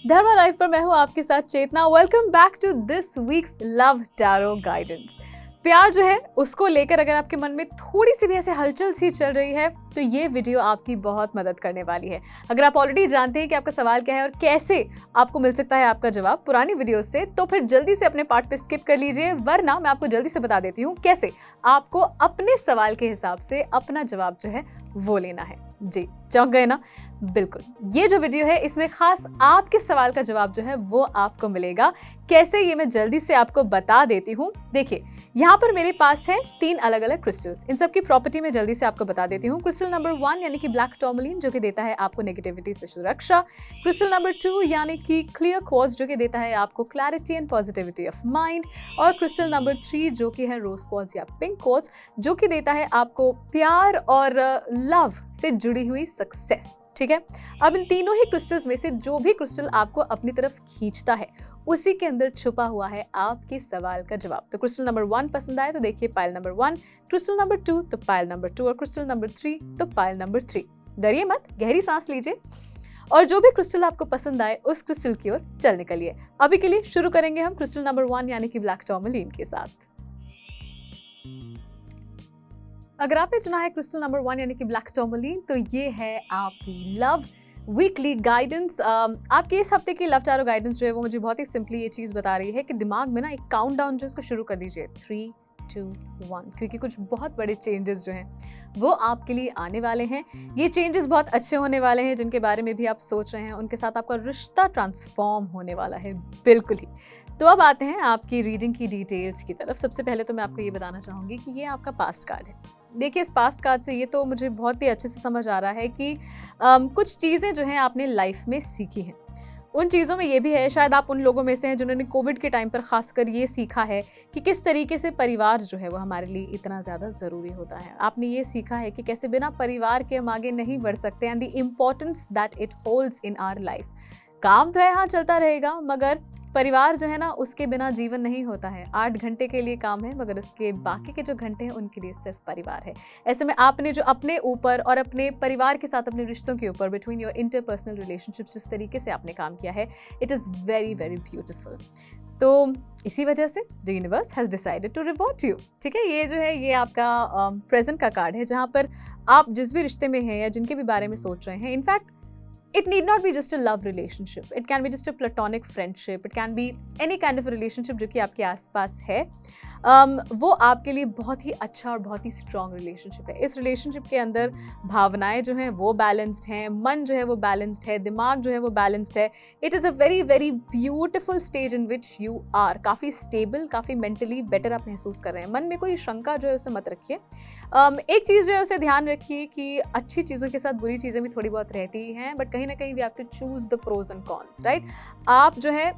धर्मा life पर मैं हूँ आपके साथ Chetna. Welcome back to this week's love tarot guidance. प्यार जो है उसको लेकर अगर आपके मन में थोड़ी सी भी ऐसे हलचल सी चल रही है तो ये वीडियो आपकी बहुत मदद करने वाली है। अगर आप ऑलरेडी जानते हैं कि आपका सवाल क्या है और कैसे आपको मिल सकता है आपका जवाब पुरानी वीडियो से, तो फिर जल्दी से अपने पार्ट पे स्किप कर लीजिए, वरना मैं आपको जल्दी से बता देती हूँ कैसे आपको अपने सवाल के हिसाब से अपना जवाब जो है वो लेना है। जी, चौंक गए ना? बिल्कुल, ये जो वीडियो है इसमें खास आपके सवाल का जवाब जो है वो आपको मिलेगा। कैसे, ये मैं जल्दी से आपको बता देती हूँ। देखिए, यहाँ पर मेरे पास है 3 अलग अलग क्रिस्टल्स। इन सब की प्रॉपर्टी मैं जल्दी से आपको बता देती हूँ। क्रिस्टल नंबर 1 यानी कि ब्लैक टर्मलिन, जो कि देता है आपको नेगेटिविटी से सुरक्षा। क्रिस्टल नंबर 2 यानी कि क्लियर क्वार्ट्ज, जो कि देता है आपको clarity and positivity of mind. और क्रिस्टल नंबर 3 जो कि है रोज क्वार्ट्ज या पिंक क्वार्ट्ज, जो कि देता है आपको प्यार और लव से जुड़ी हुई सक्सेस। ठीक है, अब इन तीनों ही क्रिस्टल्स में से जो भी क्रिस्टल आपको अपनी तरफ खींचता है उसी के अंदर छुपा हुआ है आपके सवाल का जवाब। तो क्रिस्टल नंबर 1 पसंद आए तो देखिए पाइल नंबर 1, क्रिस्टल नंबर 2 तो पाइल नंबर 2, और क्रिस्टल नंबर 3 तो पाइल नंबर 3। डरिए मत, गहरी सांस लीजिए और जो भी क्रिस्टल आपको पसंद आए उस क्रिस्टल की ओर चल निकलिए। अभी के लिए शुरू करेंगे हम क्रिस्टल नंबर 1 यानी कि ब्लैक टर्मलिन के साथ। अगर आपने चुना है क्रिस्टल नंबर 1 यानी कि ब्लैक टर्मलिन, तो ये है आपकी लव वीकली गाइडेंस। आपके इस हफ्ते की लव टैरो गाइडेंस जो है वो मुझे बहुत ही सिंपली ये चीज़ बता रही है कि दिमाग में ना एक काउंटडाउन जो है उसको शुरू कर दीजिए, 3, 2, 1, क्योंकि कुछ बहुत बड़े चेंजेस जो हैं वो आपके लिए आने वाले हैं। ये चेंजेस बहुत अच्छे होने वाले हैं, जिनके बारे में भी आप सोच रहे हैं, उनके साथ आपका रिश्ता ट्रांसफॉर्म होने वाला है, बिल्कुल ही। तो अब आते हैं आपकी रीडिंग की डिटेल्स की तरफ। सबसे पहले तो मैं आपको ये बताना चाहूँगी कि ये आपका पास्ट कार्ड है। देखिए, इस पास्ट कार्ड से ये तो मुझे बहुत ही अच्छे से समझ आ रहा है कि कुछ चीज़ें जो हैं आपने लाइफ में सीखी हैं। उन चीज़ों में ये भी है, शायद आप उन लोगों में से हैं जिन्होंने कोविड के टाइम पर खासकर ये सीखा है कि किस तरीके से परिवार जो है वो हमारे लिए इतना ज़्यादा ज़रूरी होता है। आपने ये सीखा है कि कैसे बिना परिवार के हम आगे नहीं बढ़ सकते, and the importance that it holds in our life. काम तो है, हाँ, चलता रहेगा, मगर परिवार जो है ना उसके बिना जीवन नहीं होता है। 8 घंटे के लिए काम है, मगर उसके बाकी के जो घंटे हैं उनके लिए सिर्फ परिवार है। ऐसे में आपने जो अपने ऊपर और अपने परिवार के साथ अपने रिश्तों के ऊपर, बिटवीन योर इंटरपर्सनल रिलेशनशिप्स, जिस तरीके से आपने काम किया है, it is very very beautiful. तो इसी वजह से the universe has decided to reward you. ठीक है, ये जो है ये आपका प्रेजेंट का कार्ड है, जहाँ पर आप जिस भी रिश्ते में हैं या जिनके भी बारे में सोच रहे हैं, in fact it need not be just a love relationship, it can be just a platonic friendship, it can be any kind of a relationship जो कि आपके आसपास है। वो आपके लिए बहुत ही अच्छा और बहुत ही स्ट्रॉन्ग रिलेशनशिप है। इस रिलेशनशिप के अंदर भावनाएं जो हैं वो बैलेंस्ड हैं, मन जो है वो बैलेंस्ड है, दिमाग जो है वो बैलेंस्ड है। It is a very very beautiful stage in which you are. काफ़ी स्टेबल, काफ़ी मेंटली बेटर आप महसूस कर रहे हैं। मन में कोई शंका जो है उसे मत रखिए। एक चीज़ जो है उसे ध्यान रखिए कि अच्छी चीज़ों के साथ बुरी चीज़ें भी थोड़ी बहुत रहती ही हैं, बट कहीं ना कहीं we have to choose the pros and cons, right? आप जो है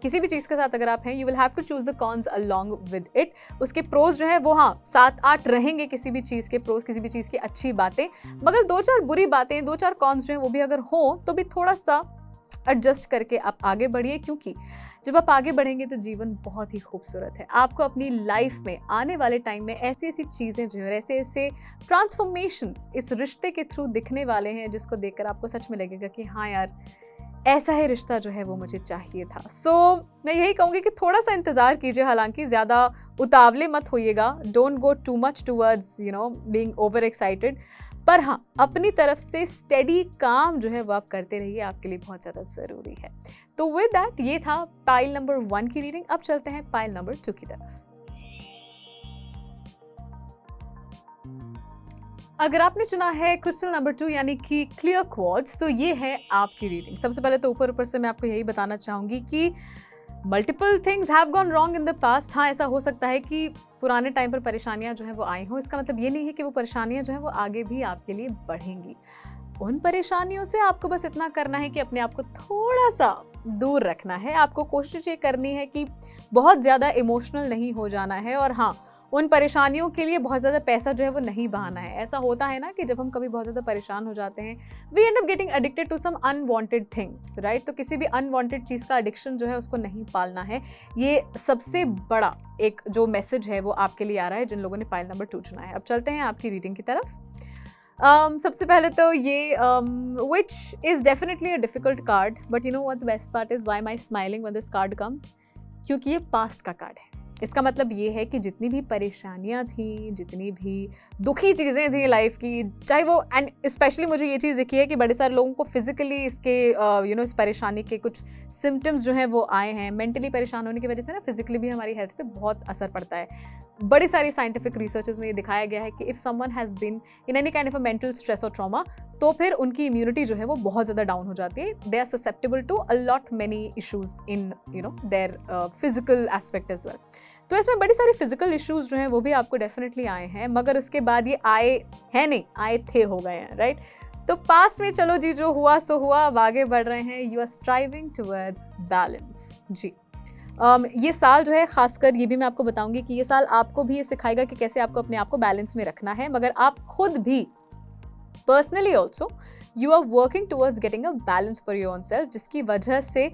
किसी भी चीज़ के साथ अगर आप हैं, you will have to choose the cons along with it. उसके प्रोज जो है वो, हाँ, 7-8 रहेंगे किसी भी चीज़ के प्रोज, किसी भी चीज़ की अच्छी बातें, मगर 2-4 बुरी बातें, 2-4 कॉन्स जो है वो भी अगर हों तो भी थोड़ा सा एडजस्ट करके आप आगे बढ़िए, क्योंकि जब आप आगे बढ़ेंगे तो जीवन बहुत ही खूबसूरत है। आपको अपनी लाइफ में आने वाले टाइम में ऐसी ऐसी चीज़ें जो है, ऐसे ऐसे ट्रांसफॉर्मेशंस इस रिश्ते के थ्रू दिखने वाले हैं, जिसको देखकर आपको सच में लगेगा कि हाँ यार, ऐसा ही रिश्ता जो है वो मुझे चाहिए था। सो मैं यही कहूँगी कि थोड़ा सा इंतज़ार कीजिए, हालांकि ज़्यादा उतावले मत होइएगा। Don't go too much towards being over excited, पर हाँ, अपनी तरफ से स्टेडी काम जो है वो आप करते रहिए, आपके लिए बहुत ज़्यादा ज़रूरी है। तो विद दैट, ये था पाइल नंबर 1 की रीडिंग। अब चलते हैं पाइल नंबर 2 की तरफ। अगर आपने चुना है क्रिस्टल नंबर 2 यानी कि क्लियर क्वार्ट्ज, तो ये है आपकी रीडिंग। सबसे पहले तो ऊपर से मैं आपको यही बताना चाहूँगी कि multiple things have gone wrong in the past. हाँ, ऐसा हो सकता है कि पुराने टाइम पर परेशानियां जो है वो आई हों। इसका मतलब ये नहीं है कि वो परेशानियां जो है वो आगे भी आपके लिए बढ़ेंगी। उन परेशानियों से आपको बस इतना करना है कि अपने आप को थोड़ा सा दूर रखना है। आपको कोशिश ये करनी है कि बहुत ज़्यादा इमोशनल नहीं हो जाना है, और हाँ, उन परेशानियों के लिए बहुत ज़्यादा पैसा जो है वो नहीं बहाना है। ऐसा होता है ना कि जब हम कभी बहुत ज़्यादा परेशान हो जाते हैं, we end up getting addicted to some unwanted things, right? तो किसी भी अनवांटेड चीज़ का एडिक्शन जो है उसको नहीं पालना है। ये सबसे बड़ा एक जो मैसेज है वो आपके लिए आ रहा है जिन लोगों ने पाइल नंबर 2 चुना है। अब चलते हैं आपकी रीडिंग की तरफ। सबसे पहले तो ये which is definitely a difficult card, but you know what the best part is, why am I smiling when this card comes, क्योंकि ये पास्ट का कार्ड है। इसका मतलब ये है कि जितनी भी परेशानियाँ थी, जितनी भी दुखी चीज़ें थी लाइफ की, चाहे वो, एंड स्पेशली मुझे ये चीज़ दिखी है कि बड़े सारे लोगों को फिजिकली इसके यू नो इस परेशानी के कुछ सिम्टम्स जो हैं वो आए हैं। मेंटली परेशान होने की वजह से ना फिजिकली भी हमारी हेल्थ पे बहुत असर पड़ता है। बड़ी सारी साइंटिफिक रिसर्चेस में ये दिखाया गया है कि if someone has been in any kind of a mental stress और ट्रॉमा, तो फिर उनकी इम्यूनिटी जो है वो बहुत ज़्यादा डाउन हो जाती है। They are susceptible to a lot many issues in you know their physical aspect as well. तो इसमें बड़ी सारी फिजिकल इश्यूज जो हैं वो भी आपको डेफिनेटली आए हैं, मगर उसके बाद ये आए हैं नहीं, आए थे हो गए हैं, राइट। तो पास्ट में चलो जी, जो हुआ सो हुआ, अब आगे बढ़ रहे हैं। You are striving towards balance जी। ये साल जो है, खासकर ये भी मैं आपको बताऊंगी कि ये साल आपको भी ये सिखाएगा कि कैसे आपको अपने आप को बैलेंस में रखना है, मगर आप खुद भी personally also you are working towards getting a balance for your own self, जिसकी वजह से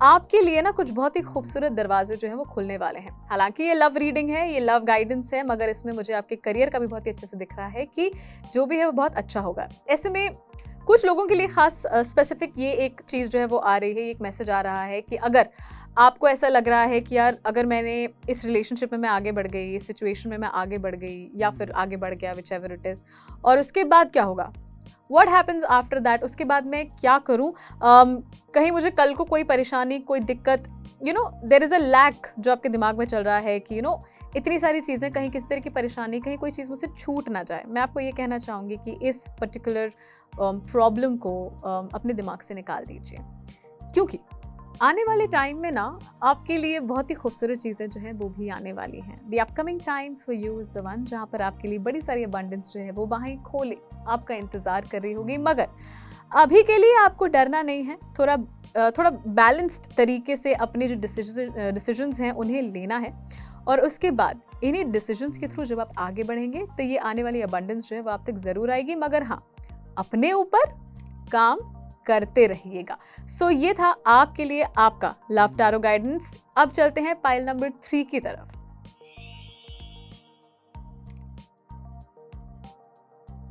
आपके लिए ना कुछ बहुत ही खूबसूरत दरवाजे जो हैं वो खुलने वाले हैं। हालांकि ये लव रीडिंग है, ये लव गाइडेंस है, मगर इसमें मुझे आपके करियर का भी बहुत ही अच्छे से दिख रहा है कि जो भी है वो बहुत अच्छा होगा। ऐसे में कुछ लोगों के लिए खास स्पेसिफिक ये एक चीज़ जो है वो आ रही है, एक मैसेज आ रहा है कि अगर आपको ऐसा लग रहा है कि यार अगर मैंने इस रिलेशनशिप में मैं आगे बढ़ गई, इस सिचुएशन में मैं आगे बढ़ गई या फिर आगे बढ़ गया, विच एवर इट इज़, और उसके बाद क्या होगा, व्हाट हैपन्स आफ्टर दैट, उसके बाद मैं क्या करूँ, कहीं मुझे कल को कोई परेशानी, कोई दिक्कत, you know there is a lack जो आपके दिमाग में चल रहा है कि यू नो इतनी सारी चीज़ें, कहीं किसी तरह की परेशानी, कहीं कोई चीज़ मुझसे छूट ना जाए। मैं आपको ये कहना चाहूँगी कि इस पर्टिकुलर प्रॉब्लम को अपने दिमाग से निकाल दीजिए, क्योंकि आने वाले टाइम में ना आपके लिए बहुत ही खूबसूरत चीज़ें जो हैं वो भी आने वाली हैं। The upcoming time for you is the one, जहाँ पर आपके लिए बड़ी सारी अबंडेंस जो है वो बाहें खोले आपका इंतज़ार कर रही होगी। मगर अभी के लिए आपको डरना नहीं है, थोड़ा बैलेंस्ड तरीके से अपने जो डिसीजंस हैं उन्हें लेना है, और उसके बाद इन्हीं डिसीजंस के थ्रू जब आप आगे बढ़ेंगे तो ये आने वाली अबंडेंस जो है वो आप तक ज़रूर आएगी। मगर हाँ, अपने ऊपर काम करते रहिएगा। सो ये था आपके लिए आपका लव टैरो गाइडेंस। अब चलते हैं पाइल नंबर 3 की तरफ।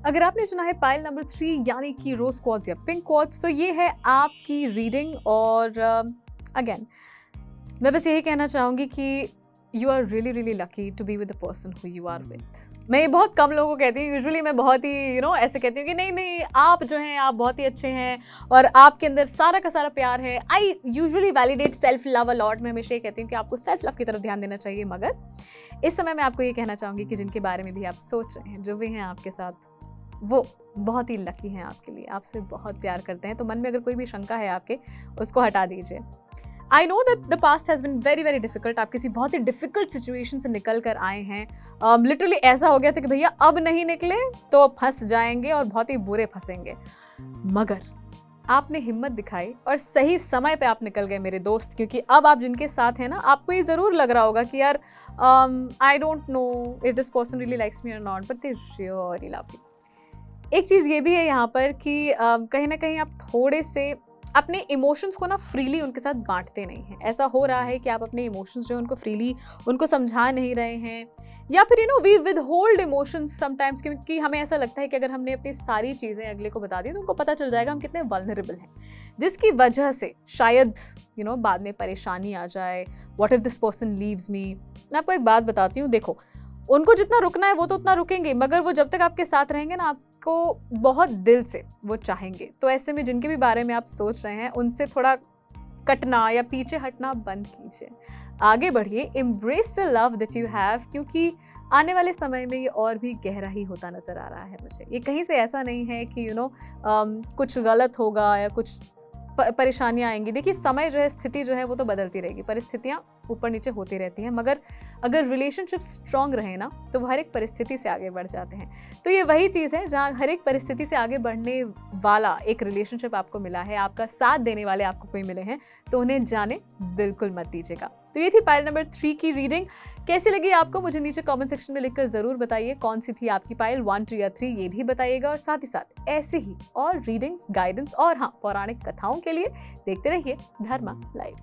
अगर आपने चुना है पाइल नंबर 3 यानी कि रोज क्वार्ट्ज या पिंक क्वार्ट्ज, तो ये है आपकी रीडिंग। और अगेन मैं बस यही कहना चाहूंगी कि you are really really lucky to be with the person who you are with. मैं ये बहुत कम लोगों को कहती हूँ, यूजुअली मैं बहुत ही ऐसे कहती हूँ कि नहीं नहीं, आप जो हैं आप बहुत ही अच्छे हैं और आपके अंदर सारा का सारा प्यार है। I usually validate self love a lot. मैं हमेशा ये कहती हूँ कि आपको सेल्फ लव की तरफ ध्यान देना चाहिए। मगर इस समय मैं आपको ये कहना चाहूँगी कि जिनके बारे में भी आप सोच रहे हैं, जो भी हैं आपके साथ, वो बहुत ही लकी हैं आपके लिए, आपसे बहुत प्यार करते हैं। तो मन में अगर कोई भी शंका है आपके, उसको हटा दीजिए। I know that the past has been very very difficult. आप किसी बहुत ही डिफिकल्ट सिचुएशन से निकल कर आए हैं। लिटरली ऐसा हो गया था कि भैया अब नहीं निकले तो फंस जाएंगे और बहुत ही बुरे फंसेंगे। मगर आपने हिम्मत दिखाई और सही समय पे आप निकल गए मेरे दोस्त, क्योंकि अब आप जिनके साथ हैं ना, आपको ये ज़रूर लग रहा होगा कि यार I don't know if this person really likes me और not, but they really love you. एक चीज़ ये भी है यहाँ पर कि कहीं ना कहीं आप थोड़े से अपने इमोशंस को ना फ्रीली उनके साथ बांटते नहीं हैं। ऐसा हो रहा है कि आप अपने इमोशंस जो है उनको फ्रीली उनको समझा नहीं रहे हैं, या फिर we withhold emotions sometimes, क्योंकि हमें ऐसा लगता है कि अगर हमने अपनी सारी चीज़ें अगले को बता दी तो उनको पता चल जाएगा हम कितने वल्नरेबल हैं, जिसकी वजह से शायद बाद में परेशानी आ जाए। What if this person leaves me. मैं आपको एक बात बताती हूँ, देखो उनको जितना रुकना है वो तो उतना रुकेंगे, मगर वो जब तक आपके साथ रहेंगे ना, आपको बहुत दिल से वो चाहेंगे। तो ऐसे में जिनके भी बारे में आप सोच रहे हैं, उनसे थोड़ा कटना या पीछे हटना बंद कीजिए, आगे बढ़िए, embrace the love that you have, क्योंकि आने वाले समय में ये और भी गहरा ही होता नज़र आ रहा है मुझे। ये कहीं से ऐसा नहीं है कि कुछ गलत होगा या कुछ परेशानियाँ आएंगी। देखिए समय जो है, स्थिति जो है वो तो बदलती रहेगी, परिस्थितियाँ ऊपर नीचे होती रहती हैं, मगर अगर रिलेशनशिप स्ट्रांग रहे ना तो वो हर एक परिस्थिति से आगे बढ़ जाते हैं। तो ये वही चीज़ है जहाँ हर एक परिस्थिति से आगे बढ़ने वाला एक रिलेशनशिप आपको मिला है, आपका साथ देने वाले आपको कोई मिले हैं, तो उन्हें जाने बिल्कुल मत दीजिएगा। तो ये थी पाइल नंबर 3 की रीडिंग। कैसी लगी आपको मुझे नीचे कमेंट सेक्शन में लिखकर ज़रूर बताइए। कौन सी थी आपकी पाइल, 1, 2 या 3, ये भी बताइएगा। और साथ ही साथ ऐसे ही और रीडिंग्स, गाइडेंस और हाँ पौराणिक कथाओं के लिए देखते रहिए धर्मा लाइव।